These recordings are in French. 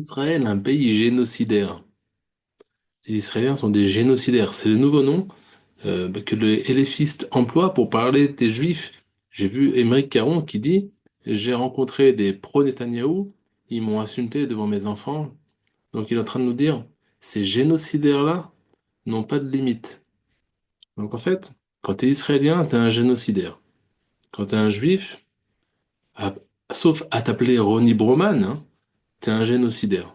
Israël, un pays génocidaire. Les Israéliens sont des génocidaires. C'est le nouveau nom que les LFistes emploient pour parler des Juifs. J'ai vu Émeric Caron qui dit: J'ai rencontré des pro-Netanyahou, ils m'ont insulté devant mes enfants. Donc il est en train de nous dire: ces génocidaires-là n'ont pas de limite. Donc en fait, quand tu es israélien, tu es un génocidaire. Quand tu es un juif, à- sauf à t'appeler Ronnie Broman, hein, tu es un génocidaire.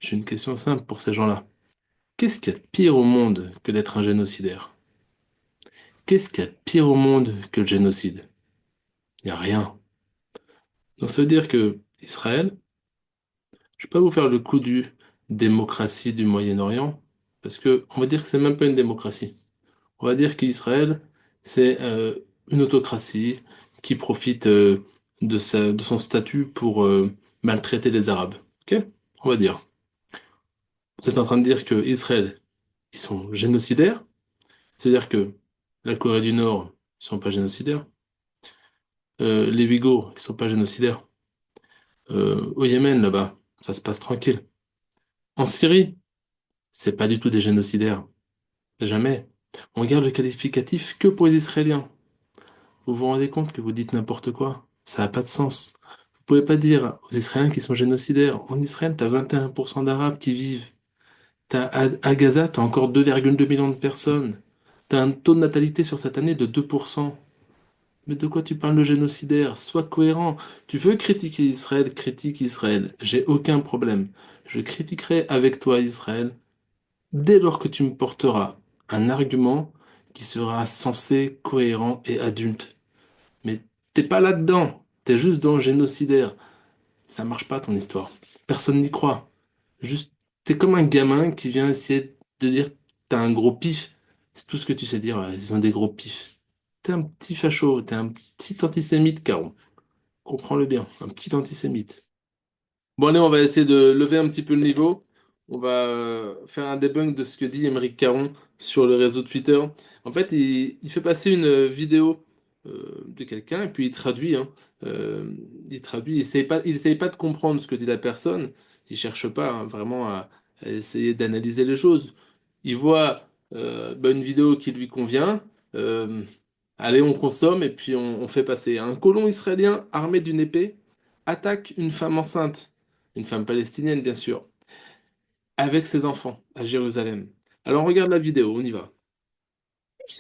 J'ai une question simple pour ces gens-là. Qu'est-ce qu'il y a de pire au monde que d'être un génocidaire? Qu'est-ce qu'il y a de pire au monde que le génocide? Il n'y a rien. Donc ça veut dire que Israël, je ne vais pas vous faire le coup du démocratie du Moyen-Orient, parce que on va dire que c'est même pas une démocratie. On va dire qu'Israël, c'est une autocratie qui profite de son statut pour maltraiter les Arabes. Ok? On va dire. Vous êtes en train de dire que Israël, ils sont génocidaires, c'est-à-dire que la Corée du Nord, ils sont pas génocidaires. Les Ouïghours, ils sont pas génocidaires. Au Yémen, là-bas, ça se passe tranquille. En Syrie, c'est pas du tout des génocidaires. Jamais. On garde le qualificatif que pour les Israéliens. Vous vous rendez compte que vous dites n'importe quoi? Ça n'a pas de sens. Vous pouvez pas dire aux Israéliens qu'ils sont génocidaires. En Israël, t'as 21% d'Arabes qui vivent. À Gaza, t'as encore 2,2 millions de personnes. T'as un taux de natalité sur cette année de 2%. Mais de quoi tu parles de génocidaire? Sois cohérent. Tu veux critiquer Israël, critique Israël. J'ai aucun problème. Je critiquerai avec toi Israël dès lors que tu me porteras un argument qui sera sensé, cohérent et adulte. Mais t'es pas là-dedans. T'es juste dans le génocidaire. Ça marche pas ton histoire. Personne n'y croit. Juste, t'es comme un gamin qui vient essayer de dire t'as un gros pif. C'est tout ce que tu sais dire. Ouais, ils ont des gros pifs. T'es un petit facho. T'es un petit antisémite, Caro. Comprends-le bien. Un petit antisémite. Bon, allez, on va essayer de lever un petit peu le niveau. On va faire un debunk de ce que dit Émeric Caron sur le réseau Twitter. En fait, il fait passer une vidéo de quelqu'un et puis il traduit, hein. Il traduit, il essaye pas de comprendre ce que dit la personne. Il cherche pas, hein, vraiment à essayer d'analyser les choses. Il voit une vidéo qui lui convient. euh, Allez, on consomme et puis on fait passer. Un colon israélien armé d'une épée attaque une femme enceinte, une femme palestinienne bien sûr, avec ses enfants à Jérusalem. Alors regarde la vidéo, on y va.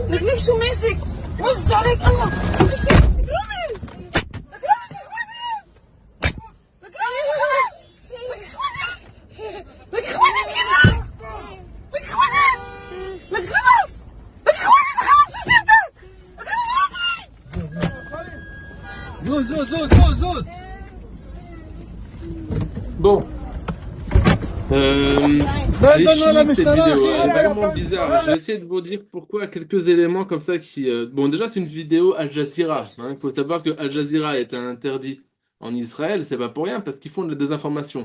رجليك شو ماسك؟ وش عليك الله؟ مش ماسك رامي. لك رامي يا اخواني. لك رامي خلاص. لك اخواني. لك اخواني ديالنا. لك اخواني. لك خلاص. لك اخواني خلاص شو صرت؟ لك رامي. زود زود زود زود زود. Bon, elle est chimique cette vidéo, elle est vraiment bizarre. Je vais essayer de vous dire pourquoi quelques éléments comme ça qui... Bon, déjà c'est une vidéo Al Jazeera. Il faut savoir que Al Jazeera est interdit en Israël, c'est pas pour rien, parce qu'ils font de la désinformation.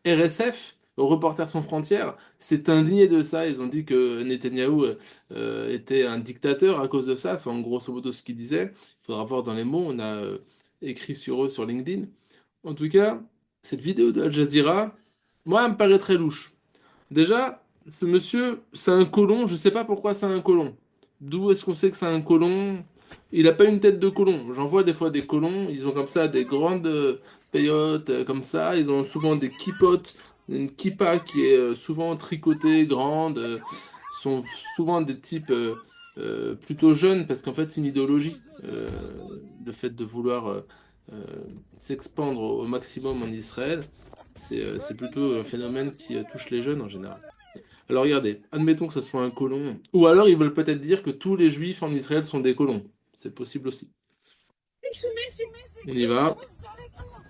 RSF, Reporters sans frontières, s'est indigné de ça. Ils ont dit que Netanyahou était un dictateur à cause de ça. C'est en grosso modo ce qu'ils disaient. Il faudra voir dans les mots, on a écrit sur eux sur LinkedIn. En tout cas, cette vidéo de Al Jazeera, moi, elle me paraît très louche. Déjà, ce monsieur, c'est un colon, je sais pas pourquoi c'est un colon. D'où est-ce qu'on sait que c'est un colon? Il a pas une tête de colon. J'en vois des fois des colons, ils ont comme ça des grandes peyotes comme ça, ils ont souvent des kippotes, une kippa qui est souvent tricotée, grande, sont souvent des types plutôt jeunes parce qu'en fait c'est une idéologie, le fait de vouloir s'expandre au maximum en Israël. C'est plutôt un phénomène qui touche les jeunes en général. Alors regardez, admettons que ce soit un colon, ou alors ils veulent peut-être dire que tous les juifs en Israël sont des colons. C'est possible aussi. شو ماسك؟ On y va. وش عليك الله؟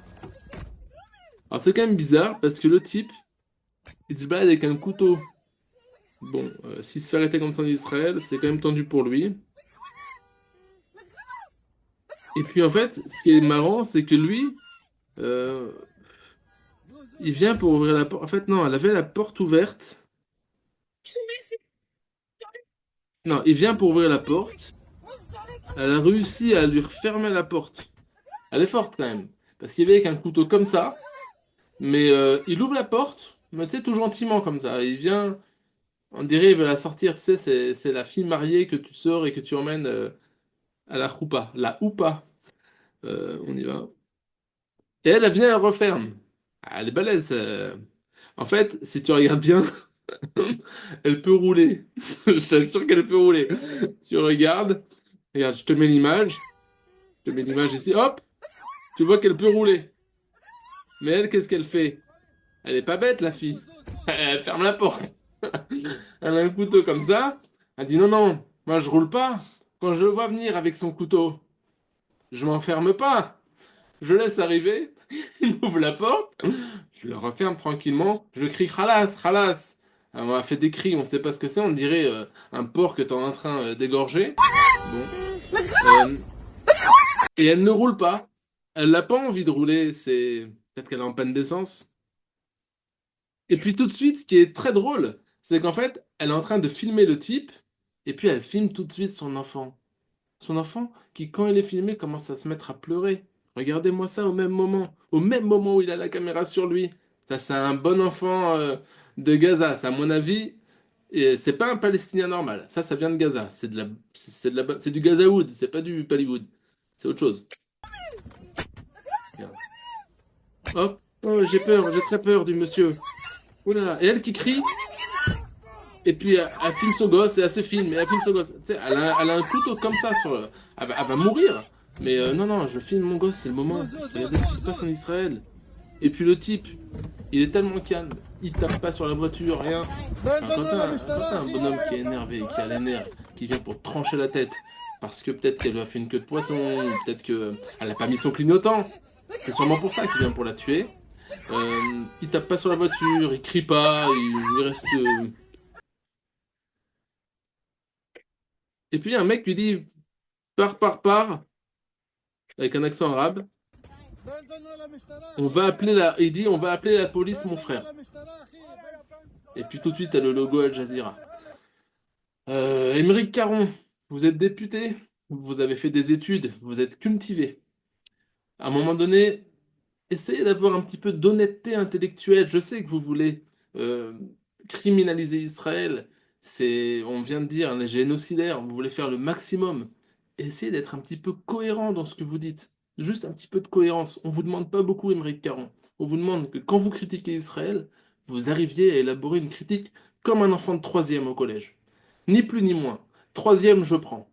Alors c'est quand même bizarre parce que le type, il se balade avec un couteau. Bon, s'il se fait arrêter comme ça en Israël, c'est quand même tendu pour lui. Et puis en fait, ce qui est marrant, c'est que lui, euh, il vient pour ouvrir la porte. En fait, non, elle avait la porte ouverte. شو ماسك؟ Non, il vient pour ouvrir la porte. وش عليك Elle a réussi à lui refermer la porte. Elle est forte quand même. Parce qu'il y avait avec un couteau comme ça. Mais il ouvre la porte, mais tu sais, tout gentiment comme ça. Il vient, on dirait il veut la sortir, tu sais, c'est la fille mariée que tu sors et que tu emmènes à la choupa. La oupa. On y va. Et elle vient, elle referme. Ah, elle est balèze. En fait, si tu regardes bien, elle peut rouler. Je t'assure qu'elle peut rouler. Tu regardes, regarde, je te mets l'image. Je te mets l'image ici, hop, tu vois qu'elle peut rouler. Mais elle, qu'est-ce qu'elle fait? Elle est pas bête, la fille. Elle ferme la porte. Elle a un couteau comme ça. Elle dit non, non, moi je roule pas. Quand je le vois venir avec son couteau, je m'enferme pas. Je laisse arriver. Il ouvre la porte. Je le referme tranquillement. Je crie khalas, khalas. Alors, on a fait des cris, on sait pas ce que c'est. On dirait un porc que t'es en train d'égorger. Bon. Euh, et elle ne roule pas. Elle n'a pas envie de rouler. C'est peut-être qu'elle est en panne d'essence. Et puis tout de suite, ce qui est très drôle, c'est qu'en fait, elle est en train de filmer le type, et puis elle filme tout de suite son enfant. Son enfant qui, quand il est filmé, commence à se mettre à pleurer. Regardez-moi ça au même moment où il a la caméra sur lui. Ça, c'est un bon enfant de Gaza. Ça, à mon avis, et c'est pas un Palestinien normal. Ça vient de Gaza. C'est du Gazaoud, c'est pas du Pallywood. C'est autre chose. Regarde. Hop, oh, j'ai peur, j'ai très peur du monsieur. Oula, et elle qui crie. Et puis elle filme son gosse et elle se filme et elle filme son gosse. Tu sais, elle a un couteau comme ça sur elle va mourir. Mais non, non, je filme mon gosse, c'est le moment. Regardez ce qui se passe en Israël. Et puis le type, il est tellement calme. Il tape pas sur la voiture, rien. Enfin, quand t'as un bonhomme qui est énervé, qui a les nerfs, qui vient pour te trancher la tête, parce que peut-être qu'elle lui a fait une queue de poisson, ou peut-être que elle a pas mis son clignotant. C'est sûrement pour ça qu'il vient pour la tuer. Il tape pas sur la voiture, il crie pas, il reste. Et puis il y a un mec qui lui dit pars, avec un accent arabe. On va appeler la. Il dit on va appeler la police, mon frère. Et puis tout de suite, t'as le logo Al Jazeera. Émeric Caron, vous êtes député, vous avez fait des études, vous êtes cultivé. À un moment donné, essayez d'avoir un petit peu d'honnêteté intellectuelle. Je sais que vous voulez euh, criminaliser Israël. On vient de dire, les génocidaires, vous voulez faire le maximum. Essayez d'être un petit peu cohérent dans ce que vous dites. Juste un petit peu de cohérence. On vous demande pas beaucoup, Émeric Caron. On vous demande que quand vous critiquez Israël, vous arriviez à élaborer une critique comme un enfant de troisième au collège. Ni plus ni moins. Troisième, je prends.